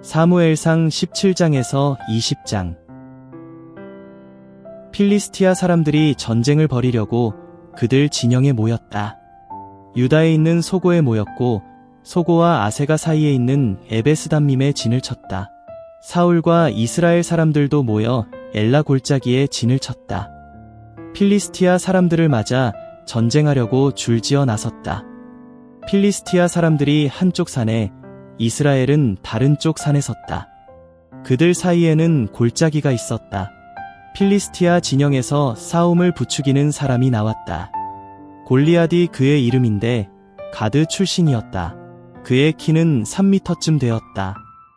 사무엘상 17장에서 20장. 필리스티아 사람들이 전쟁을 벌이려고 그들 진영에 모였다. 유다에 있는 소고에 모였고 소고와 아세가 사이에 있는 에베스담밈에 진을 쳤다. 사울과 이스라엘 사람들도 모여 엘라 골짜기에 진을 쳤다. 필리스티아 사람들을 맞아 전쟁하려고 줄지어 나섰다. 필리스티아 사람들이 한쪽 산에, 이스라엘은 다른 쪽 산에 섰다. 그들 사이에는 골짜기가 있었다. 필리스티아 진영에서 싸움을 부추기는 사람이 나왔다. 골리앗이 그의 이름인데 가드 출신이었다. 그의 키는 3미터쯤 되었다.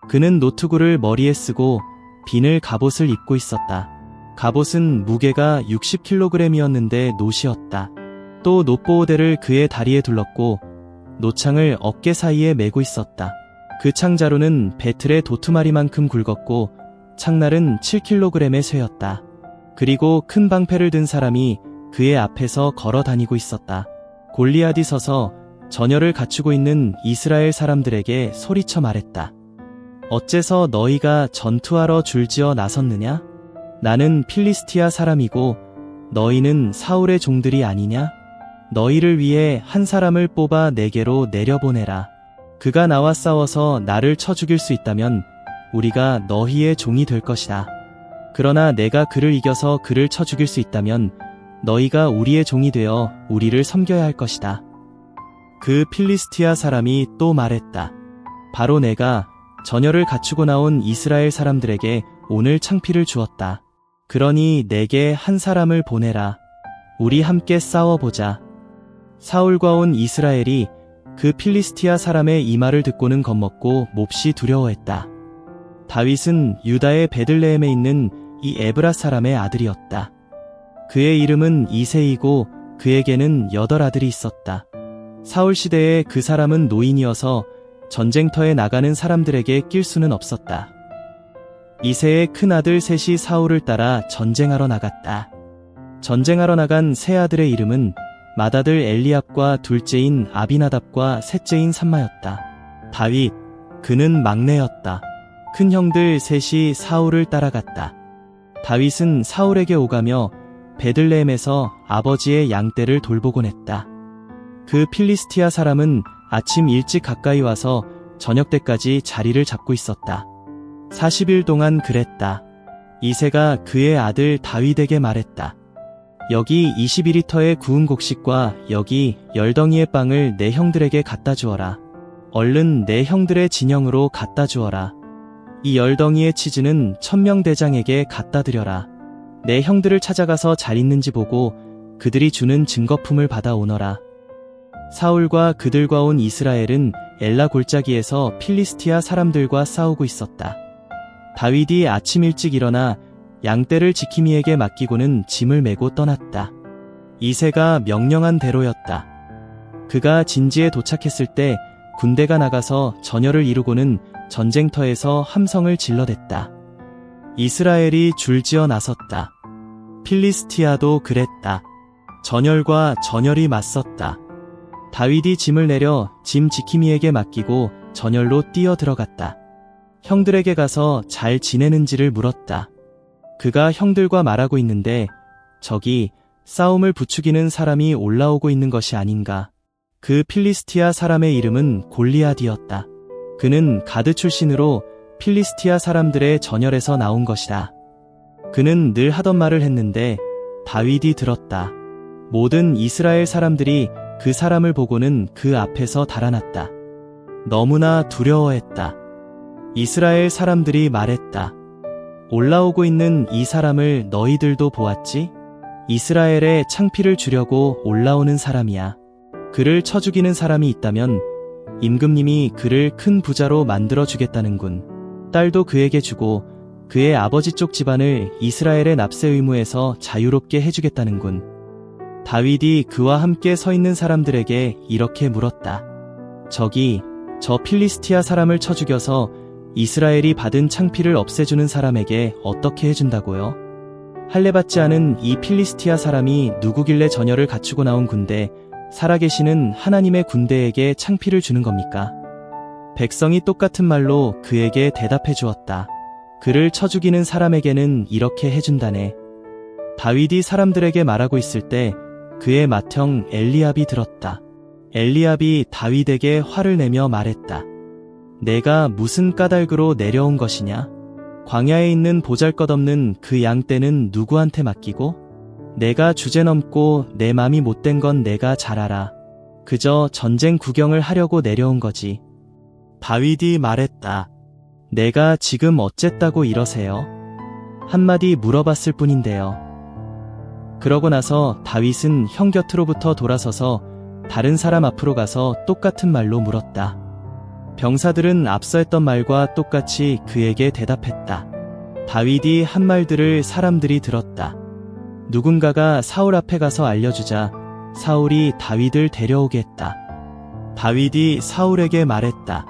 그는 노트구를 머리에 쓰고 비늘 갑옷을 입고 있었다. 갑옷은 무게가 60kg이었는데 노시었다. 또 놋보호대를 그의 다리에 둘렀고 노창을 어깨 사이에 메고 있었다. 그 창자루는 배틀의 도투마리만큼 굵었고 창날은 7kg의 쇠였다. 그리고 큰 방패를 든 사람이 그의 앞에서 걸어 다니고 있었다. 골리앗이 서서 전열을 갖추고 있는 이스라엘 사람들에게 소리쳐 말했다. 어째서 너희가 전투하러 줄지어 나섰느냐? 나는 필리스티아 사람이고 너희는 사울의 종들이 아니냐? 너희를 위해 한 사람을 뽑아 내게로 내려보내라. 그가 나와 싸워서 나를 쳐 죽일 수 있다면 우리가 너희의 종이 될 것이다. 그러나 내가 그를 이겨서 그를 쳐 죽일 수 있다면 너희가 우리의 종이 되어 우리를 섬겨야 할 것이다. 그 필리스티아 사람이 또 말했다. 바로 내가 전열을 갖추고 나온 이스라엘 사람들에게 오늘 창피를 주었다. 그러니 내게 한 사람을 보내라. 우리 함께 싸워보자. 사울과 온 이스라엘이 그 필리스티아 사람의 이 말을 듣고는 겁먹고 몹시 두려워했다. 다윗은 유다의 베들레헴에 있는 이 에브라 사람의 아들이었다. 그의 이름은 이새이고 그에게는 8 아들이 있었다. 사울 시대에 그 사람은 노인이어서 전쟁터에 나가는 사람들에게 낄 수는 없었다. 이새의 큰 아들 셋이 사울을 따라 전쟁하러 나갔다. 전쟁하러 나간 세 아들의 이름은 맏아들 엘리압과 둘째인 아비나답과 셋째인 삼마였다. 다윗, 그는 막내였다. 큰 형들 셋이 사울을 따라갔다. 다윗은 사울에게 오가며 베들레헴에서 아버지의 양떼를 돌보곤 했다. 그 필리스티아 사람은 아침 일찍 가까이 와서 저녁 때까지 자리를 잡고 있었다. 40일 동안 그랬다. 이새가 그의 아들 다윗에게 말했다. 여기 22리터의 구운 곡식과 여기 10덩이의 빵을 내 형들에게 갖다 주어라. 얼른 내 형들의 진영으로 갖다 주어라. 이 10덩이의 치즈는 1000명 대장에게 갖다 드려라. 내 형들을 찾아가서 잘 있는지 보고 그들이 주는 증거품을 받아 오너라. 사울과 그들과 온 이스라엘은 엘라 골짜기에서 필리스티아 사람들과 싸우고 있었다. 다윗이 아침 일찍 일어나 양떼를 지킴이에게 맡기고는 짐을 메고 떠났다. 이새가 명령한 대로였다. 그가 진지에 도착했을 때 군대가 나가서 전열을 이루고는 전쟁터에서 함성을 질러댔다. 이스라엘이 줄지어 나섰다. 필리스티아도 그랬다. 전열과 전열이 맞섰다. 다윗이 짐을 내려 짐 지킴이에게 맡기고 전열로 뛰어 들어갔다. 형들에게 가서 잘 지내는지를 물었다. 그가 형들과 말하고 있는데 저기 싸움을 부추기는 사람이 올라오고 있는 것이 아닌가. 그 필리스티아 사람의 이름은 골리앗이었다. 그는 가드 출신으로 필리스티아 사람들의 전열에서 나온 것이다. 그는 늘 하던 말을 했는데 다윗이 들었다. 모든 이스라엘 사람들이 그 사람을 보고는 그 앞에서 달아났다. 너무나 두려워했다. 이스라엘 사람들이 말했다. 올라오고 있는 이 사람을 너희들도 보았지? 이스라엘에 창피를 주려고 올라오는 사람이야. 그를 쳐 죽이는 사람이 있다면 임금님이 그를 큰 부자로 만들어 주겠다는군. 딸도 그에게 주고 그의 아버지 쪽 집안을 이스라엘의 납세 의무에서 자유롭게 해주겠다는군. 다윗이 그와 함께 서 있는 사람들에게 이렇게 물었다. 저기 저 필리스티아 사람을 쳐 죽여서 이스라엘이 받은 창피를 없애주는 사람에게 어떻게 해준다고요? 할례받지 않은 이 필리스티아 사람이 누구길래 전열을 갖추고 나온 군대, 살아계시는 하나님의 군대에게 창피를 주는 겁니까? 백성이 똑같은 말로 그에게 대답해 주었다. 그를 쳐 죽이는 사람에게는 이렇게 해준다네. 다윗이 사람들에게 말하고 있을 때 그의 맏형 엘리압이 들었다. 엘리압이 다윗에게 화를 내며 말했다. 내가 무슨 까닭으로 내려온 것이냐? 광야에 있는 보잘것없는 그 양 떼는 누구한테 맡기고? 내가 주제넘고 내 맘이 못된 건 내가 잘 알아. 그저 전쟁 구경을 하려고 내려온 거지. 다윗이 말했다. 내가 지금 어쨌다고 이러세요? 한마디 물어봤을 뿐인데요. 그러고 나서 다윗은 형 곁으로부터 돌아서서 다른 사람 앞으로 가서 똑같은 말로 물었다. 병사들은 앞서 했던 말과 똑같이 그에게 대답했다. 다윗이 한 말들을 사람들이 들었다. 누군가가 사울 앞에 가서 알려주자 사울이 다윗을 데려오게 했다. 다윗이 사울에게 말했다.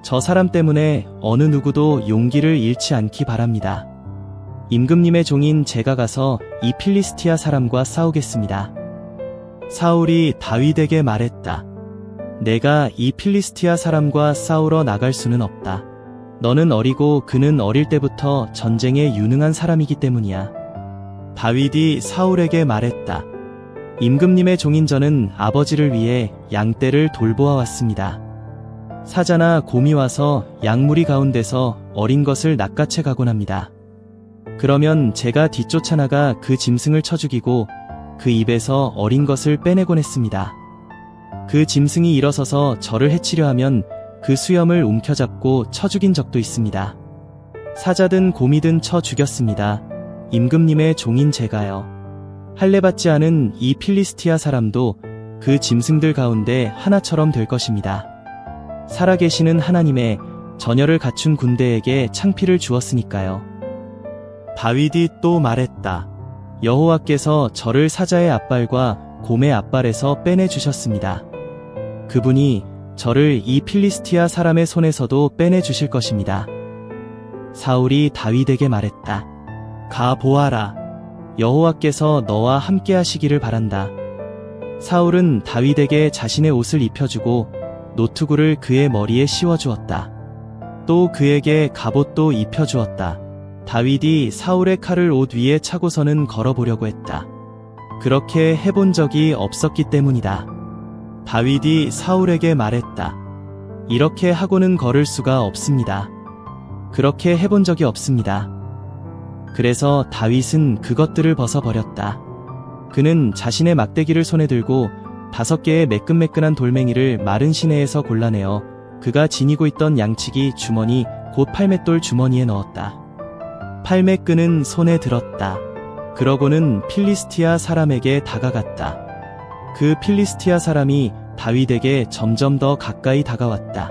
저 사람 때문에 어느 누구도 용기를 잃지 않기 바랍니다. 임금님의 종인 제가 가서 이 필리스티아 사람과 싸우겠습니다. 사울이 다윗에게 말했다. 내가 이 필리스티아 사람과 싸우러 나갈 수는 없다. 너는 어리고 그는 어릴 때부터 전쟁에 유능한 사람이기 때문이야. 다윗이 사울에게 말했다. 임금님의 종인 저는 아버지를 위해 양떼를 돌보아 왔습니다. 사자나 곰이 와서 양무리 가운데서 어린 것을 낚아채 가곤 합니다. 그러면 제가 뒤쫓아 나가 그 짐승을 쳐 죽이고 그 입에서 어린 것을 빼내곤 했습니다. 그 짐승이 일어서서 저를 해치려 하면 그 수염을 움켜잡고 쳐 죽인 적도 있습니다. 사자든 곰이든 쳐 죽였습니다. 임금님의 종인 제가요. 할례받지 않은 이 필리스티아 사람도 그 짐승들 가운데 하나처럼 될 것입니다. 살아계시는 하나님의 전열을 갖춘 군대에게 창피를 주었으니까요. 다윗이 또 말했다. 여호와께서 저를 사자의 앞발과 곰의 앞발에서 빼내주셨습니다. 그분이 저를 이 필리스티아 사람의 손에서도 빼내주실 것입니다. 사울이 다윗에게 말했다. 가 보아라. 여호와께서 너와 함께 하시기를 바란다. 사울은 다윗에게 자신의 옷을 입혀주고 노투구를 그의 머리에 씌워주었다. 또 그에게 갑옷도 입혀주었다. 다윗이 사울의 칼을 옷 위에 차고서는 걸어보려고 했다. 그렇게 해본 적이 없었기 때문이다. 다윗이 사울에게 말했다. 이렇게 하고는 걸을 수가 없습니다. 그렇게 해본 적이 없습니다. 그래서 다윗은 그것들을 벗어버렸다. 그는 자신의 막대기를 손에 들고 5개의 매끈매끈한 돌멩이를 마른 시내에서 골라내어 그가 지니고 있던 양치기 주머니 곧 팔맷돌 주머니에 넣었다. 팔매끈은 손에 들었다. 그러고는 필리스티아 사람에게 다가갔다. 그 필리스티아 사람이 다윗에게 점점 더 가까이 다가왔다.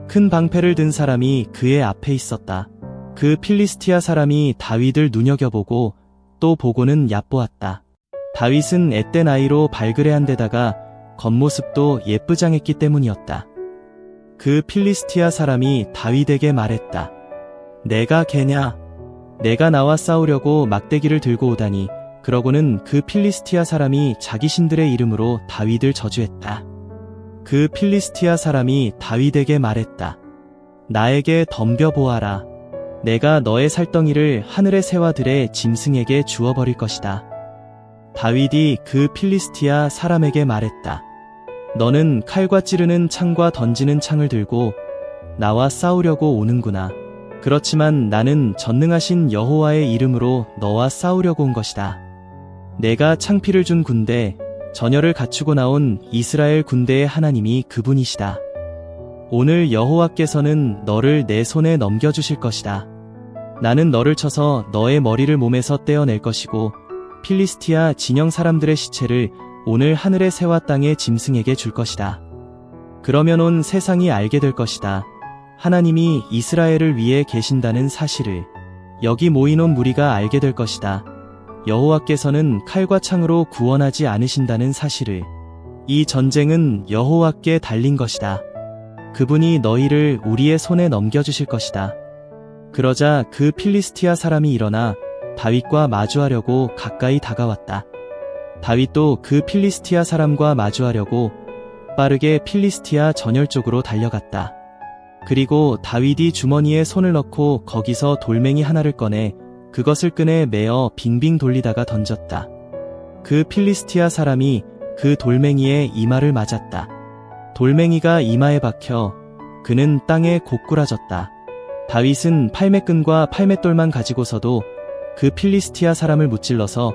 큰 방패를 든 사람이 그의 앞에 있었다. 그 필리스티아 사람이 다윗을 눈여겨보고 또 보고는 얕보았다. 다윗은 앳된 아이로 발그레한 데다가 겉모습도 예쁘장했기 때문이었다. 그 필리스티아 사람이 다윗에게 말했다. 내가 걔냐? 내가 나와 싸우려고 막대기를 들고 오다니. 그러고는 그 필리스티아 사람이 자기 신들의 이름으로 다윗을 저주했다. 그 필리스티아 사람이 다윗에게 말했다. 나에게 덤벼보아라. 내가 너의 살덩이를 하늘의 새와 들의 짐승에게 주어버릴 것이다. 다윗이 그 필리스티아 사람에게 말했다. 너는 칼과 찌르는 창과 던지는 창을 들고 나와 싸우려고 오는구나. 그렇지만 나는 전능하신 여호와의 이름으로 너와 싸우려고 온 것이다. 내가 창피를 준 군대, 전열을 갖추고 나온 이스라엘 군대의 하나님이 그분이시다. 오늘 여호와께서는 너를 내 손에 넘겨주실 것이다. 나는 너를 쳐서 너의 머리를 몸에서 떼어낼 것이고 필리스티아 진영 사람들의 시체를 오늘 하늘의 새와 땅의 짐승에게 줄 것이다. 그러면 온 세상이 알게 될 것이다. 하나님이 이스라엘을 위해 계신다는 사실을. 여기 모인 온 무리가 알게 될 것이다. 여호와께서는 칼과 창으로 구원하지 않으신다는 사실을. 이 전쟁은 여호와께 달린 것이다. 그분이 너희를 우리의 손에 넘겨주실 것이다. 그러자 그 필리스티아 사람이 일어나 다윗과 마주하려고 가까이 다가왔다. 다윗도 그 필리스티아 사람과 마주하려고 빠르게 필리스티아 전열 쪽으로 달려갔다. 그리고 다윗이 주머니에 손을 넣고 거기서 돌멩이 하나를 꺼내 그것을 끈에 매어 빙빙 돌리다가 던졌다. 그 필리스티아 사람이 그 돌멩이에 이마를 맞았다. 돌멩이가 이마에 박혀 그는 땅에 고꾸라졌다. 다윗은 팔매끈과 팔맷돌만 가지고서도 그 필리스티아 사람을 무찔러서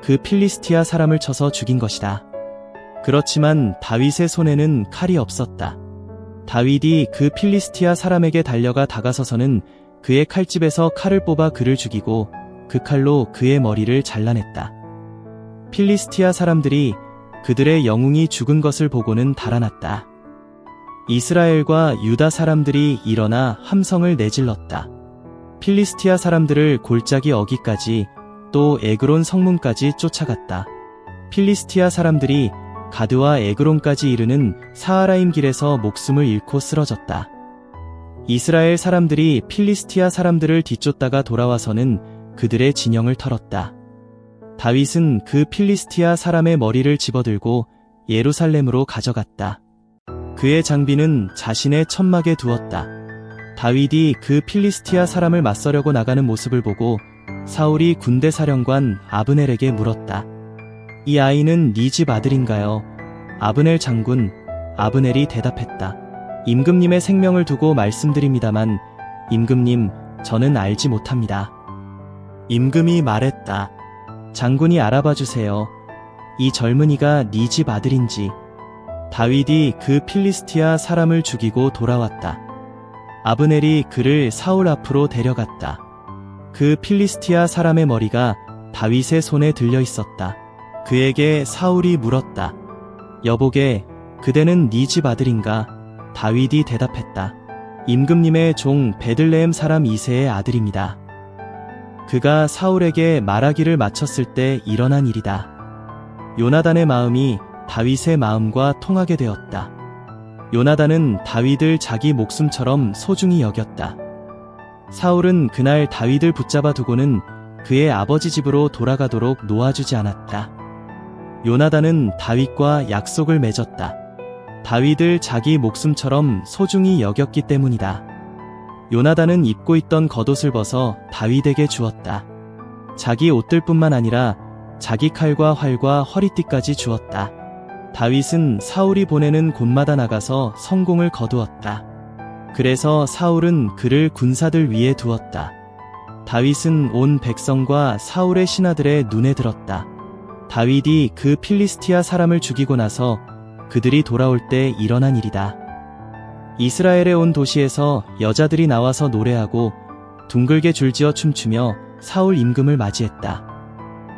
그 필리스티아 사람을 쳐서 죽인 것이다. 그렇지만 다윗의 손에는 칼이 없었다. 다윗이 그 필리스티아 사람에게 달려가 다가서서는 그의 칼집에서 칼을 뽑아 그를 죽이고 그 칼로 그의 머리를 잘라냈다. 필리스티아 사람들이 그들의 영웅이 죽은 것을 보고는 달아났다. 이스라엘과 유다 사람들이 일어나 함성을 내질렀다. 필리스티아 사람들을 골짜기 어기까지 또 에그론 성문까지 쫓아갔다. 필리스티아 사람들이 가드와 에그론까지 이르는 사하라임 길에서 목숨을 잃고 쓰러졌다. 이스라엘 사람들이 필리스티아 사람들을 뒤쫓다가 돌아와서는 그들의 진영을 털었다. 다윗은 그 필리스티아 사람의 머리를 집어들고 예루살렘으로 가져갔다. 그의 장비는 자신의 천막에 두었다. 다윗이 그 필리스티아 사람을 맞서려고 나가는 모습을 보고 사울이 군대 사령관 아브넬에게 물었다. 이 아이는 네 집 아들인가요? 아브넬 장군. 아브넬이 대답했다. 임금님의 생명을 두고 말씀드립니다만 임금님, 저는 알지 못합니다. 임금이 말했다. 장군이 알아봐 주세요. 이 젊은이가 네 집 아들인지. 다윗이 그 필리스티아 사람을 죽이고 돌아왔다. 아브넬이 그를 사울 앞으로 데려갔다. 그 필리스티아 사람의 머리가 다윗의 손에 들려 있었다. 그에게 사울이 물었다. 여보게, 그대는 네 집 아들인가? 다윗이 대답했다. 임금님의 종 베들레헴 사람 이새의 아들입니다. 그가 사울에게 말하기를 마쳤을 때 일어난 일이다. 요나단의 마음이 다윗의 마음과 통하게 되었다. 요나단은 다윗을 자기 목숨처럼 소중히 여겼다. 사울은 그날 다윗을 붙잡아 두고는 그의 아버지 집으로 돌아가도록 놓아주지 않았다. 요나단은 다윗과 약속을 맺었다. 다윗을 자기 목숨처럼 소중히 여겼기 때문이다. 요나단은 입고 있던 겉옷을 벗어 다윗에게 주었다. 자기 옷들뿐만 아니라 자기 칼과 활과 허리띠까지 주었다. 다윗은 사울이 보내는 곳마다 나가서 성공을 거두었다. 그래서 사울은 그를 군사들 위에 두었다. 다윗은 온 백성과 사울의 신하들의 눈에 들었다. 다윗이 그 필리스티아 사람을 죽이고 나서 그들이 돌아올 때 일어난 일이다. 이스라엘의 온 도시에서 여자들이 나와서 노래하고 둥글게 줄지어 춤추며 사울 임금을 맞이했다.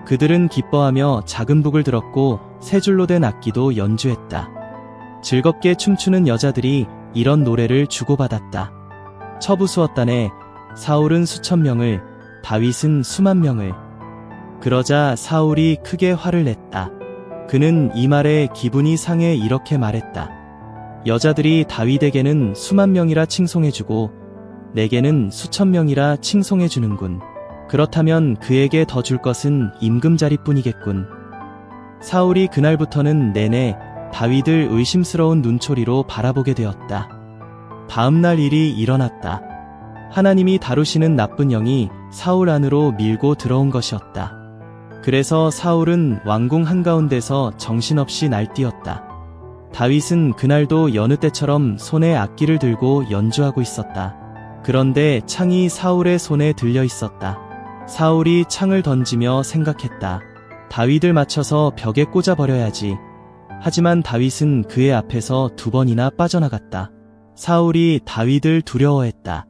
그들은 기뻐하며 작은 북을 들었고 세 줄로 된 악기도 연주했다. 즐겁게 춤추는 여자들이 이런 노래를 주고받았다. 처부수었다네. 사울은 수천 명을, 다윗은 수만 명을. 그러자 사울이 크게 화를 냈다. 그는 이 말에 기분이 상해 이렇게 말했다. 여자들이 다윗에게는 수만 명이라 칭송해주고 내게는 수천 명이라 칭송해주는군. 그렇다면 그에게 더 줄 것은 임금자리뿐이겠군. 사울이 그날부터는 내내 다윗을 의심스러운 눈초리로 바라보게 되었다. 다음날 일이 일어났다. 하나님이 다루시는 나쁜 영이 사울 안으로 밀고 들어온 것이었다. 그래서 사울은 왕궁 한가운데서 정신없이 날뛰었다. 다윗은 그날도 여느 때처럼 손에 악기를 들고 연주하고 있었다. 그런데 창이 사울의 손에 들려 있었다. 사울이 창을 던지며 생각했다. 다윗을 맞춰서 벽에 꽂아버려야지. 하지만 다윗은 그의 앞에서 2번이나 빠져나갔다. 사울이 다윗을 두려워했다.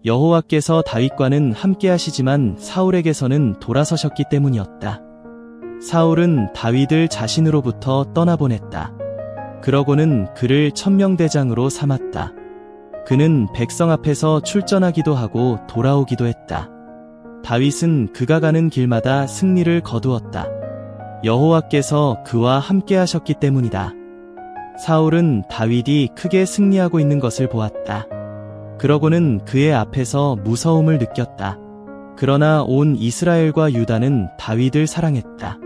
여호와께서 다윗과는 함께 하시지만 사울에게서는 돌아서셨기 때문이었다. 사울은 다윗을 자신으로부터 떠나보냈다. 그러고는 그를 천명대장으로 삼았다. 그는 백성 앞에서 출전하기도 하고 돌아오기도 했다. 다윗은 그가 가는 길마다 승리를 거두었다. 여호와께서 그와 함께 하셨기 때문이다. 사울은 다윗이 크게 승리하고 있는 것을 보았다. 그러고는 그의 앞에서 무서움을 느꼈다. 그러나 온 이스라엘과 유다는 다윗을 사랑했다.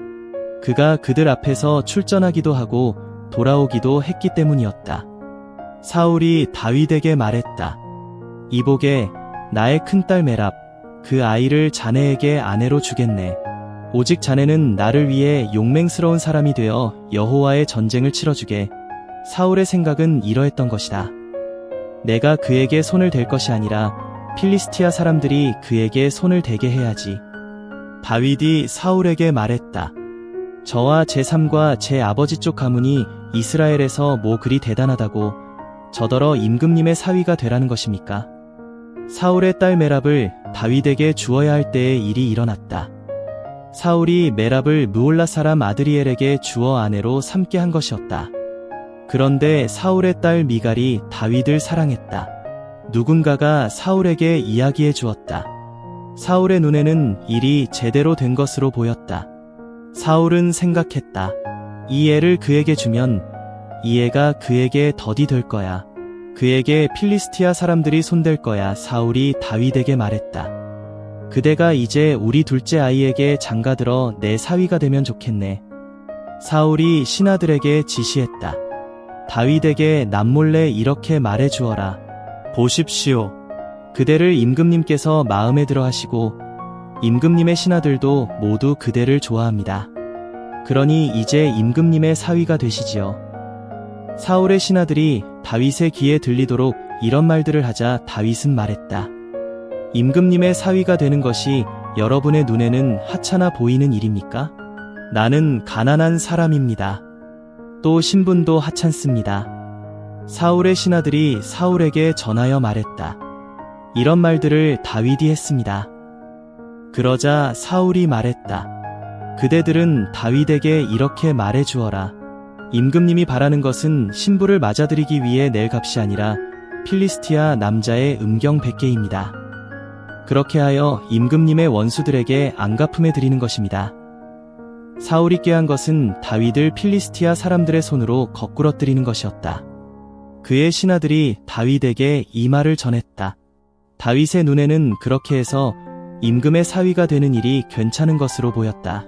그가 그들 앞에서 출전하기도 하고 돌아오기도 했기 때문이었다. 사울이 다윗에게 말했다. 이보게, 나의 큰딸 메랍, 그 아이를 자네에게 아내로 주겠네. 오직 자네는 나를 위해 용맹스러운 사람이 되어 여호와의 전쟁을 치러주게. 사울의 생각은 이러했던 것이다. 내가 그에게 손을 댈 것이 아니라 필리스티아 사람들이 그에게 손을 대게 해야지. 다윗이 사울에게 말했다. 저와 제 삶과 제 아버지 쪽 가문이 이스라엘에서 뭐 그리 대단하다고 저더러 임금님의 사위가 되라는 것입니까? 사울의 딸 메랍을 다윗에게 주어야 할 때의 일이 일어났다. 사울이 메랍을 무올라 사람 아드리엘에게 주어 아내로 삼게 한 것이었다. 그런데 사울의 딸 미갈이 다윗을 사랑했다. 누군가가 사울에게 이야기해 주었다. 사울의 눈에는 일이 제대로 된 것으로 보였다. 사울은 생각했다. 이 애를 그에게 주면 이 애가 그에게 덫이 될 거야. 그에게 필리스티아 사람들이 손댈 거야. 사울이 다윗에게 말했다. 그대가 이제 우리 둘째 아이에게 장가들어 내 사위가 되면 좋겠네. 사울이 신하들에게 지시했다. 다윗에게 남몰래 이렇게 말해 주어라. 보십시오. 그대를 임금님께서 마음에 들어 하시고 임금님의 신하들도 모두 그대를 좋아합니다. 그러니 이제 임금님의 사위가 되시지요. 사울의 신하들이 다윗의 귀에 들리도록 이런 말들을 하자 다윗은 말했다. 임금님의 사위가 되는 것이 여러분의 눈에는 하찮아 보이는 일입니까? 나는 가난한 사람입니다. 또 신분도 하찮습니다. 사울의 신하들이 사울에게 전하여 말했다. 이런 말들을 다윗이 했습니다. 그러자 사울이 말했다. 그대들은 다윗에게 이렇게 말해 주어라. 임금님이 바라는 것은 신부를 맞아들이기 위해 낼 값이 아니라 필리스티아 남자의 음경 100개입니다. 그렇게 하여 임금님의 원수들에게 안갚음해 드리는 것입니다. 사울이 꾀한 것은 다윗을 필리스티아 사람들의 손으로 거꾸러뜨리는 것이었다. 그의 신하들이 다윗에게 이 말을 전했다. 다윗의 눈에는 그렇게 해서 임금의 사위가 되는 일이 괜찮은 것으로 보였다.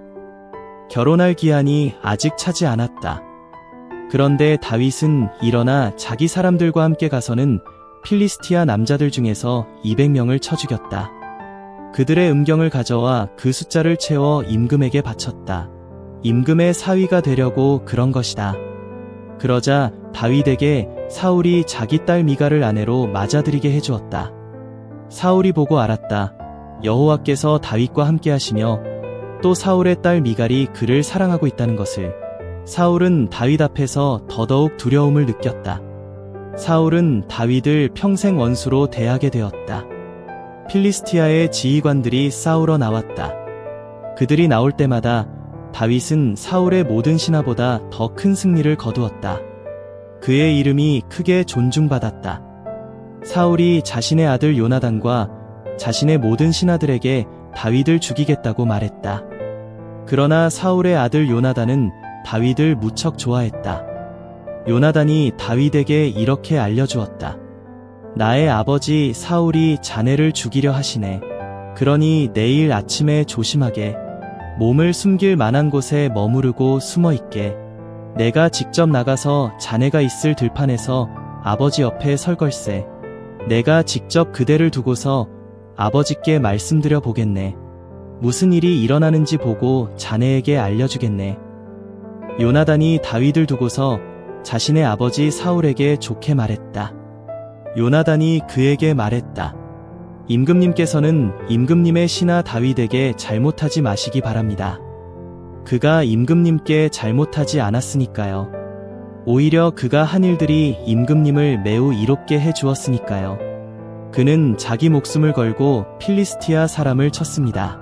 결혼할 기한이 아직 차지 않았다. 그런데 다윗은 일어나 자기 사람들과 함께 가서는 필리스티아 남자들 중에서 200명을 쳐 죽였다. 그들의 음경을 가져와 그 숫자를 채워 임금에게 바쳤다. 임금의 사위가 되려고 그런 것이다. 그러자 다윗에게 사울이 자기 딸 미갈을 아내로 맞아들이게 해주었다. 사울이 보고 알았다. 여호와께서 다윗과 함께 하시며 또 사울의 딸 미갈이 그를 사랑하고 있다는 것을. 사울은 다윗 앞에서 더더욱 두려움을 느꼈다. 사울은 다윗을 평생 원수로 대하게 되었다. 필리스티아의 지휘관들이 싸우러 나왔다. 그들이 나올 때마다 다윗은 사울의 모든 신하보다 더 큰 승리를 거두었다. 그의 이름이 크게 존중받았다. 사울이 자신의 아들 요나단과 자신의 모든 신하들에게 다윗을 죽이겠다고 말했다. 그러나 사울의 아들 요나단은 다윗을 무척 좋아했다. 요나단이 다윗에게 이렇게 알려주었다. 나의 아버지 사울이 자네를 죽이려 하시네. 그러니 내일 아침에 조심하게. 몸을 숨길 만한 곳에 머무르고 숨어있게. 내가 직접 나가서 자네가 있을 들판에서 아버지 옆에 설 걸세. 내가 직접 그대를 두고서 아버지께 말씀드려 보겠네. 무슨 일이 일어나는지 보고 자네에게 알려주겠네. 요나단이 다윗을 두고서 자신의 아버지 사울에게 좋게 말했다. 요나단이 그에게 말했다. 임금님께서는 임금님의 신하 다윗에게 잘못하지 마시기 바랍니다. 그가 임금님께 잘못하지 않았으니까요. 오히려 그가 한 일들이 임금님을 매우 이롭게 해 주었으니까요. 그는 자기 목숨을 걸고 필리스티아 사람을 쳤습니다.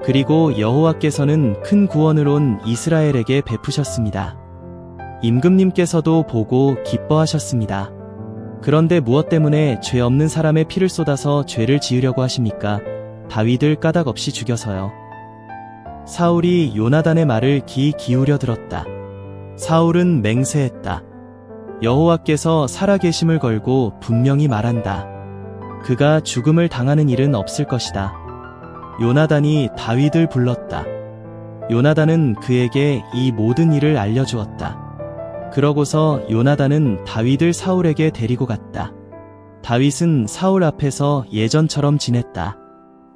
그리고 여호와께서는 큰 구원을 온 이스라엘에게 베푸셨습니다. 임금님께서도 보고 기뻐하셨습니다. 그런데 무엇 때문에 죄 없는 사람의 피를 쏟아서 죄를 지으려고 하십니까? 다윗을 까닭 없이 죽여서요. 사울이 요나단의 말을 귀 기울여 들었다. 사울은 맹세했다. 여호와께서 살아계심을 걸고 분명히 말한다. 그가 죽음을 당하는 일은 없을 것이다. 요나단이 다윗을 불렀다. 요나단은 그에게 이 모든 일을 알려주었다. 그러고서 요나단은 다윗을 사울에게 데리고 갔다. 다윗은 사울 앞에서 예전처럼 지냈다.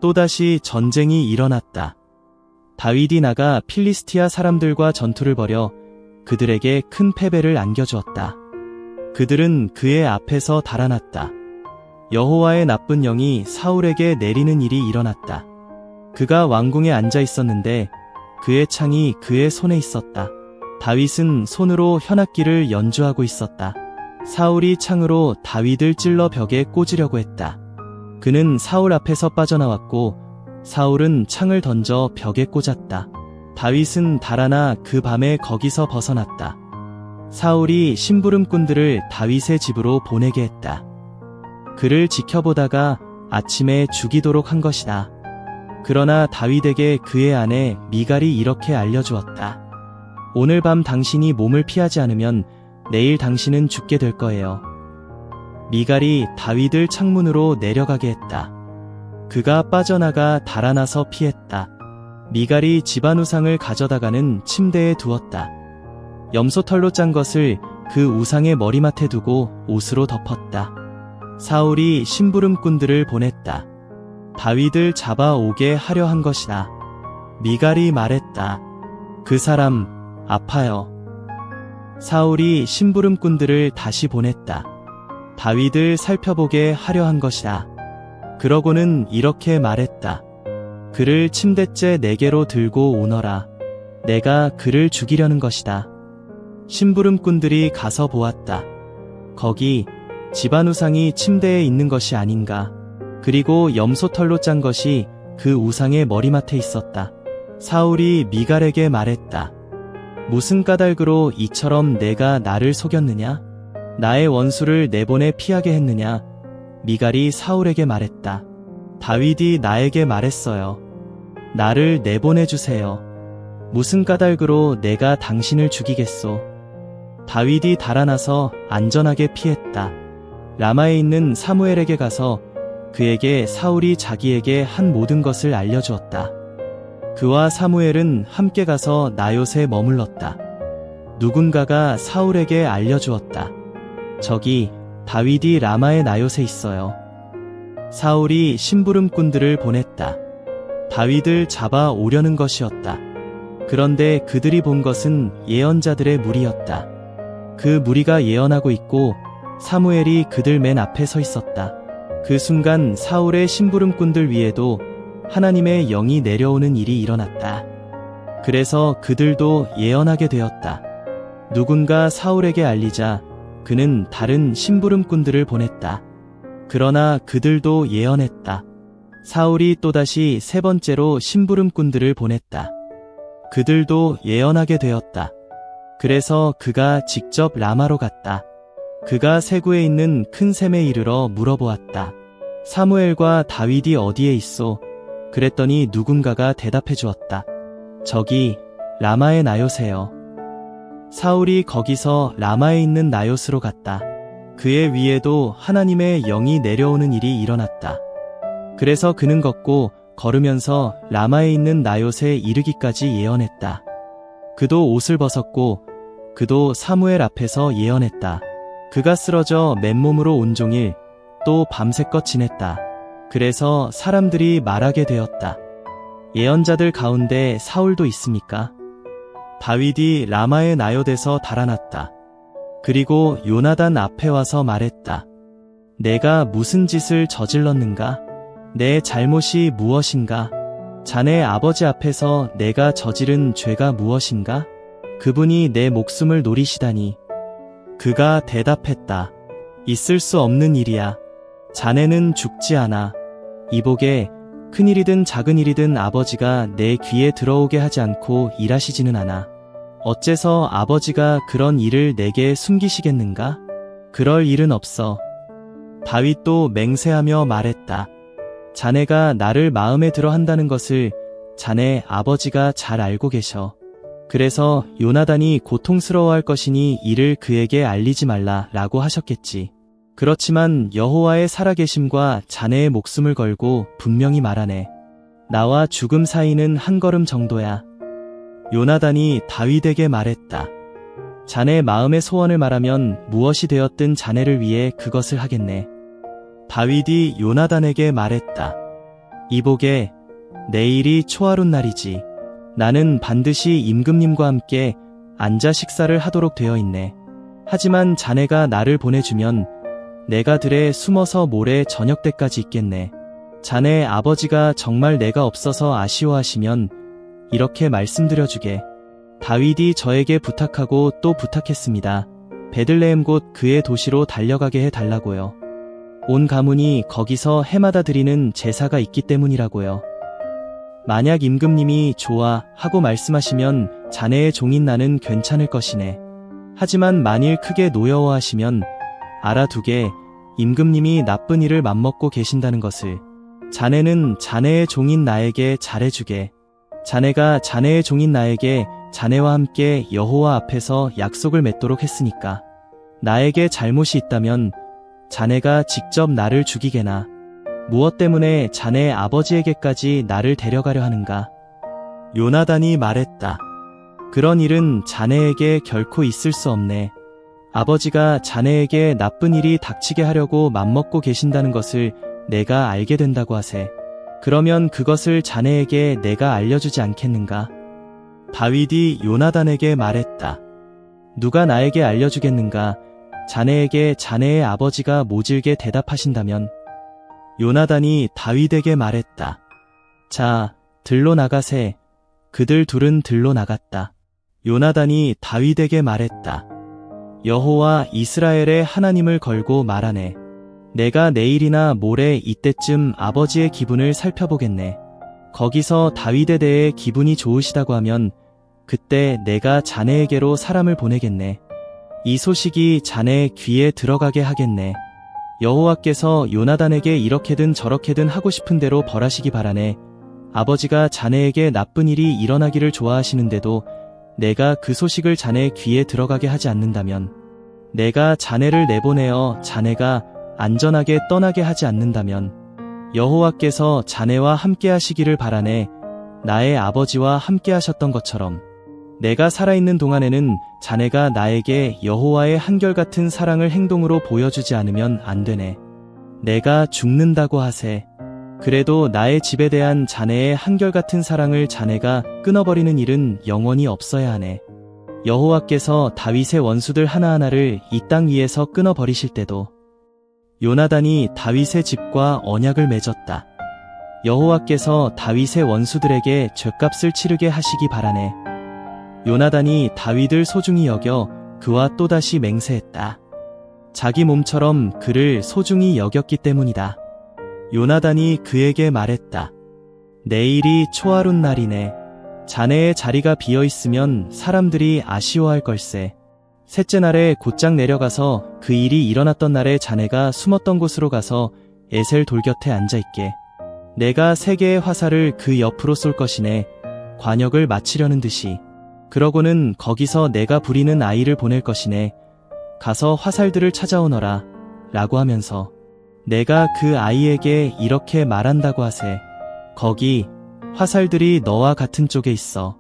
또다시 전쟁이 일어났다. 다윗이 나가 필리스티아 사람들과 전투를 벌여 그들에게 큰 패배를 안겨주었다. 그들은 그의 앞에서 달아났다. 여호와의 나쁜 영이 사울에게 내리는 일이 일어났다. 그가 왕궁에 앉아 있었는데 그의 창이 그의 손에 있었다. 다윗은 손으로 현악기를 연주하고 있었다. 사울이 창으로 다윗을 찔러 벽에 꽂으려고 했다. 그는 사울 앞에서 빠져나왔고 사울은 창을 던져 벽에 꽂았다. 다윗은 달아나 그 밤에 거기서 벗어났다. 사울이 심부름꾼들을 다윗의 집으로 보내게 했다. 그를 지켜보다가 아침에 죽이도록 한 것이다. 그러나 다윗에게 그의 아내 미갈이 이렇게 알려주었다. 오늘 밤 당신이 몸을 피하지 않으면 내일 당신은 죽게 될 거예요. 미갈이 다윗을 창문으로 내려가게 했다. 그가 빠져나가 달아나서 피했다. 미갈이 집안 우상을 가져다가는 침대에 두었다. 염소털로 짠 것을 그 우상의 머리맡에 두고 옷으로 덮었다. 사울이 심부름꾼들을 보냈다. 다윗을 잡아오게 하려 한 것이다. 미갈이 말했다. 그 사람 아파요. 사울이 심부름꾼들을 다시 보냈다. 다윗을 살펴보게 하려 한 것이다. 그러고는 이렇게 말했다. 그를 침대째 내게로 들고 오너라. 내가 그를 죽이려는 것이다. 심부름꾼들이 가서 보았다. 거기 집안 우상이 침대에 있는 것이 아닌가. 그리고 염소털로 짠 것이 그 우상의 머리맡에 있었다. 사울이 미갈에게 말했다. 무슨 까닭으로 이처럼 내가 나를 속였느냐? 나의 원수를 내보내 피하게 했느냐? 미갈이 사울에게 말했다. 다윗이 나에게 말했어요. 나를 내보내주세요. 무슨 까닭으로 내가 당신을 죽이겠소? 다윗이 달아나서 안전하게 피했다. 라마에 있는 사무엘에게 가서 그에게 사울이 자기에게 한 모든 것을 알려주었다. 그와 사무엘은 함께 가서 나요스에 머물렀다. 누군가가 사울에게 알려주었다. 저기 다윗이 라마의 나요스에 있어요. 사울이 심부름꾼들을 보냈다. 다윗을 잡아 오려는 것이었다. 그런데 그들이 본 것은 예언자들의 무리였다. 그 무리가 예언하고 있고 사무엘이 그들 맨 앞에 서 있었다. 그 순간 사울의 심부름꾼들 위에도 하나님의 영이 내려오는 일이 일어났다. 그래서 그들도 예언하게 되었다. 누군가 사울에게 알리자 그는 다른 심부름꾼들을 보냈다. 그러나 그들도 예언했다. 사울이 또다시 세 번째로 심부름꾼들을 보냈다. 그들도 예언하게 되었다. 그래서 그가 직접 라마로 갔다. 그가 세구에 있는 큰 샘에 이르러 물어보았다. 사무엘과 다윗이 어디에 있소? 그랬더니 누군가가 대답해 주었다. 저기 라마의 나요스에요. 사울이 거기서 라마에 있는 나요스로 갔다. 그의 위에도 하나님의 영이 내려오는 일이 일어났다. 그래서 그는 걷고 걸으면서 라마에 있는 나요스에 이르기까지 예언했다. 그도 옷을 벗었고 그도 사무엘 앞에서 예언했다. 그가 쓰러져 맨몸으로 온종일 또 밤새껏 지냈다. 그래서 사람들이 말하게 되었다. 예언자들 가운데 사울도 있습니까? 다윗이 라마의 나요스에서 달아났다. 그리고 요나단 앞에 와서 말했다. 내가 무슨 짓을 저질렀는가? 내 잘못이 무엇인가? 자네 아버지 앞에서 내가 저지른 죄가 무엇인가? 그분이 내 목숨을 노리시다니. 그가 대답했다. 있을 수 없는 일이야. 자네는 죽지 않아. 이복에 큰일이든 작은 일이든 아버지가 내 귀에 들어오게 하지 않고 일하시지는 않아. 어째서 아버지가 그런 일을 내게 숨기시겠는가? 그럴 일은 없어. 다윗도 맹세하며 말했다. 자네가 나를 마음에 들어 한다는 것을 자네 아버지가 잘 알고 계셔. 그래서 요나단이 고통스러워할 것이니 이를 그에게 알리지 말라 라고 하셨겠지. 그렇지만 여호와의 살아계심과 자네의 목숨을 걸고 분명히 말하네. 나와 죽음 사이는 한 걸음 정도야. 요나단이 다윗에게 말했다. 자네 마음의 소원을 말하면 무엇이 되었든 자네를 위해 그것을 하겠네. 다윗이 요나단에게 말했다. 이보게, 내일이 초하룻 날이지. 나는 반드시 임금님과 함께 앉아 식사를 하도록 되어 있네. 하지만 자네가 나를 보내주면 내가 들에 숨어서 모레 저녁 때까지 있겠네. 자네 아버지가 정말 내가 없어서 아쉬워하시면 이렇게 말씀드려주게. 다윗이 저에게 부탁하고 또 부탁했습니다. 베들레헴 곧 그의 도시로 달려가게 해달라고요. 온 가문이 거기서 해마다 드리는 제사가 있기 때문이라고요. 만약 임금님이 좋아 하고 말씀하시면 자네의 종인 나는 괜찮을 것이네. 하지만 만일 크게 노여워하시면 알아두게, 임금님이 나쁜 일을 맘먹고 계신다는 것을. 자네는 자네의 종인 나에게 잘해주게. 자네가 자네의 종인 나에게 자네와 함께 여호와 앞에서 약속을 맺도록 했으니까. 나에게 잘못이 있다면 자네가 직접 나를 죽이게나. 무엇 때문에 자네 아버지에게까지 나를 데려가려 하는가? 요나단이 말했다. 그런 일은 자네에게 결코 있을 수 없네. 아버지가 자네에게 나쁜 일이 닥치게 하려고 맘먹고 계신다는 것을 내가 알게 된다고 하세. 그러면 그것을 자네에게 내가 알려주지 않겠는가? 다윗이 요나단에게 말했다. 누가 나에게 알려주겠는가? 자네에게 자네의 아버지가 모질게 대답하신다면. 요나단이 다윗에게 말했다. 자, 들로 나가세. 그들 둘은 들로 나갔다. 요나단이 다윗에게 말했다. 여호와 이스라엘의 하나님을 걸고 말하네. 내가 내일이나 모레 이때쯤 아버지의 기분을 살펴보겠네. 거기서 다윗에 대해 기분이 좋으시다고 하면 그때 내가 자네에게로 사람을 보내겠네. 이 소식이 자네 귀에 들어가게 하겠네. 여호와께서 요나단에게 이렇게든 저렇게든 하고 싶은 대로 벌하시기 바라네. 아버지가 자네에게 나쁜 일이 일어나기를 좋아하시는데도 내가 그 소식을 자네 귀에 들어가게 하지 않는다면, 내가 자네를 내보내어 자네가 안전하게 떠나게 하지 않는다면 여호와께서 자네와 함께 하시기를 바라네. 나의 아버지와 함께 하셨던 것처럼 내가 살아있는 동안에는 자네가 나에게 여호와의 한결같은 사랑을 행동으로 보여주지 않으면 안 되네. 내가 죽는다고 하세. 그래도 나의 집에 대한 자네의 한결같은 사랑을 자네가 끊어버리는 일은 영원히 없어야 하네. 여호와께서 다윗의 원수들 하나하나를 이 땅 위에서 끊어버리실 때도 요나단이 다윗의 집과 언약을 맺었다. 여호와께서 다윗의 원수들에게 죗값을 치르게 하시기 바라네. 요나단이 다윗을 소중히 여겨 그와 또다시 맹세했다. 자기 몸처럼 그를 소중히 여겼기 때문이다. 요나단이 그에게 말했다. 내일이 초하룻 날이네. 자네의 자리가 비어있으면 사람들이 아쉬워할 걸세. 셋째 날에 곧장 내려가서 그 일이 일어났던 날에 자네가 숨었던 곳으로 가서 에셀 돌 곁에 앉아있게. 내가 3개의 화살을 그 옆으로 쏠 것이네. 관역을 마치려는 듯이. 그러고는 거기서 내가 부리는 아이를 보낼 것이네. 가서 화살들을 찾아오너라. 라고 하면서 내가 그 아이에게 이렇게 말한다고 하세. 거기 화살들이 너와 같은 쪽에 있어.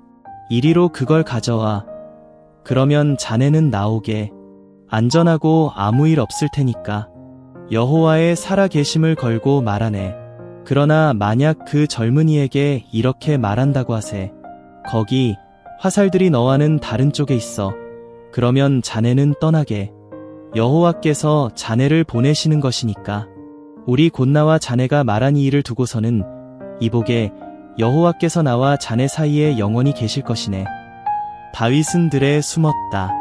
이리로 그걸 가져와. 그러면 자네는 나오게. 안전하고 아무 일 없을 테니까. 여호와의 살아계심을 걸고 말하네. 그러나 만약 그 젊은이에게 이렇게 말한다고 하세. 거기 화살들이 너와는 다른 쪽에 있어. 그러면 자네는 떠나게. 여호와께서 자네를 보내시는 것이니까. 우리 곧나와 자네가 말한 이 일을 두고서는 이보게, 여호와께서 나와 자네 사이에 영원히 계실 것이네. 다윗은 들에 숨었다.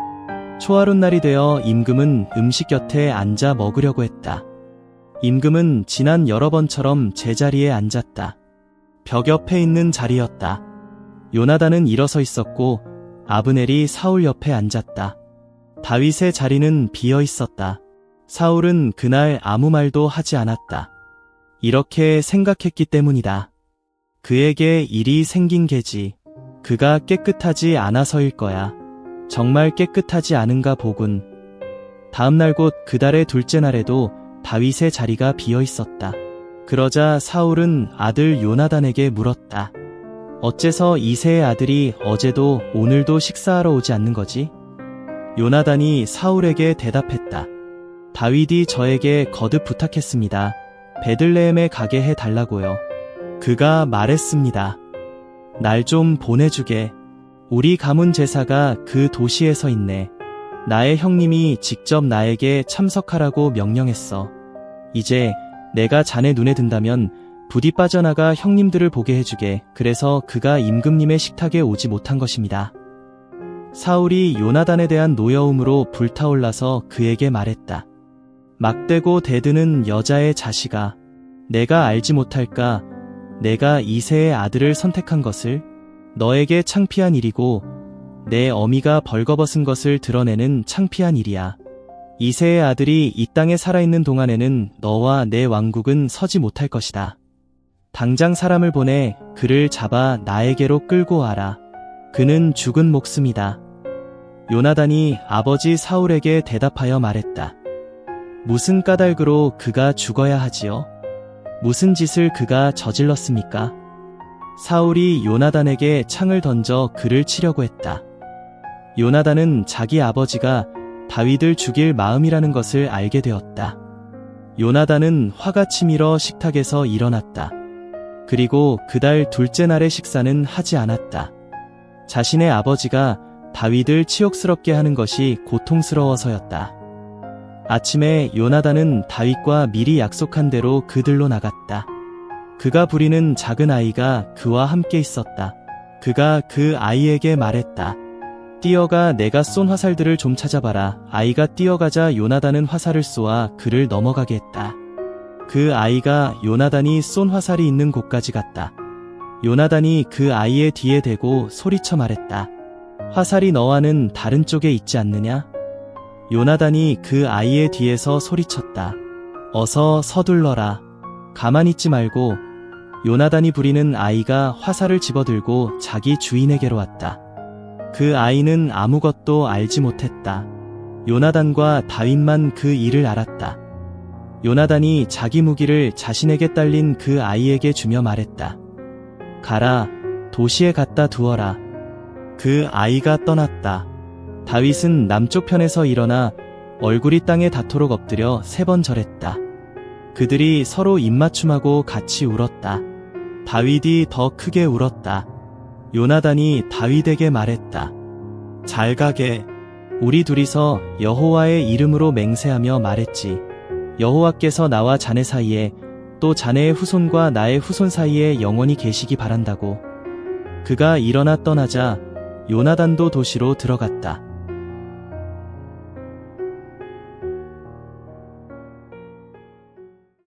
초하룻 날이 되어 임금은 음식 곁에 앉아 먹으려고 했다. 임금은 지난 여러 번처럼 제자리에 앉았다. 벽 옆에 있는 자리였다. 요나단은 일어서 있었고 아브넬이 사울 옆에 앉았다. 다윗의 자리는 비어 있었다. 사울은 그날 아무 말도 하지 않았다. 이렇게 생각했기 때문이다. 그에게 일이 생긴 게지. 그가 깨끗하지 않아서일 거야. 정말 깨끗하지 않은가 보군. 다음날 곧 그 달의 둘째 날에도 다윗의 자리가 비어 있었다. 그러자 사울은 아들 요나단에게 물었다. 어째서 이새의 아들이 어제도 오늘도 식사하러 오지 않는 거지? 요나단이 사울에게 대답했다. 다윗이 저에게 거듭 부탁했습니다. 베들레헴에 가게 해 달라고요. 그가 말했습니다. 날 좀 보내주게. 우리 가문 제사가 그 도시에서 있네. 나의 형님이 직접 나에게 참석하라고 명령했어. 이제 내가 자네 눈에 든다면 부디 빠져나가 형님들을 보게 해주게. 그래서 그가 임금님의 식탁에 오지 못한 것입니다. 사울이 요나단에 대한 노여움으로 불타올라서 그에게 말했다. 막대고 대드는 여자의 자식아, 내가 알지 못할까? 내가 이새의 아들을 선택한 것을? 너에게 창피한 일이고 내 어미가 벌거벗은 것을 드러내는 창피한 일이야. 이새의 아들이 이 땅에 살아있는 동안에는 너와 내 왕국은 서지 못할 것이다. 당장 사람을 보내 그를 잡아 나에게로 끌고 와라. 그는 죽은 목숨이다. 요나단이 아버지 사울에게 대답하여 말했다. 무슨 까닭으로 그가 죽어야 하지요? 무슨 짓을 그가 저질렀습니까? 사울이 요나단에게 창을 던져 그를 치려고 했다. 요나단은 자기 아버지가 다윗을 죽일 마음이라는 것을 알게 되었다. 요나단은 화가 치밀어 식탁에서 일어났다. 그리고 그달 둘째 날의 식사는 하지 않았다. 자신의 아버지가 다윗을 치욕스럽게 하는 것이 고통스러워서였다. 아침에 요나단은 다윗과 미리 약속한 대로 그들로 나갔다. 그가 부리는 작은 아이가 그와 함께 있었다. 그가 그 아이에게 말했다. 뛰어가 내가 쏜 화살들을 좀 찾아봐라. 아이가 뛰어가자 요나단은 화살을 쏘아 그를 넘어가게 했다. 그 아이가 요나단이 쏜 화살이 있는 곳까지 갔다. 요나단이 그 아이의 뒤에 대고 소리쳐 말했다. 화살이 너와는 다른 쪽에 있지 않느냐? 요나단이 그 아이의 뒤에서 소리쳤다. 어서 서둘러라. 가만히 있지 말고. 요나단이 부리는 아이가 화살을 집어들고 자기 주인에게로 왔다. 그 아이는 아무것도 알지 못했다. 요나단과 다윗만 그 일을 알았다. 요나단이 자기 무기를 자신에게 딸린 그 아이에게 주며 말했다. 가라, 도시에 갖다 두어라. 그 아이가 떠났다. 다윗은 남쪽 편에서 일어나 얼굴이 땅에 닿도록 엎드려 3번 절했다. 그들이 서로 입맞춤하고 같이 울었다. 다윗이 더 크게 울었다. 요나단이 다윗에게 말했다. 잘 가게. 우리 둘이서 여호와의 이름으로 맹세하며 말했지. 여호와께서 나와 자네 사이에 또 자네의 후손과 나의 후손 사이에 영원히 계시기 바란다고. 그가 일어나 떠나자 요나단도 도시로 들어갔다.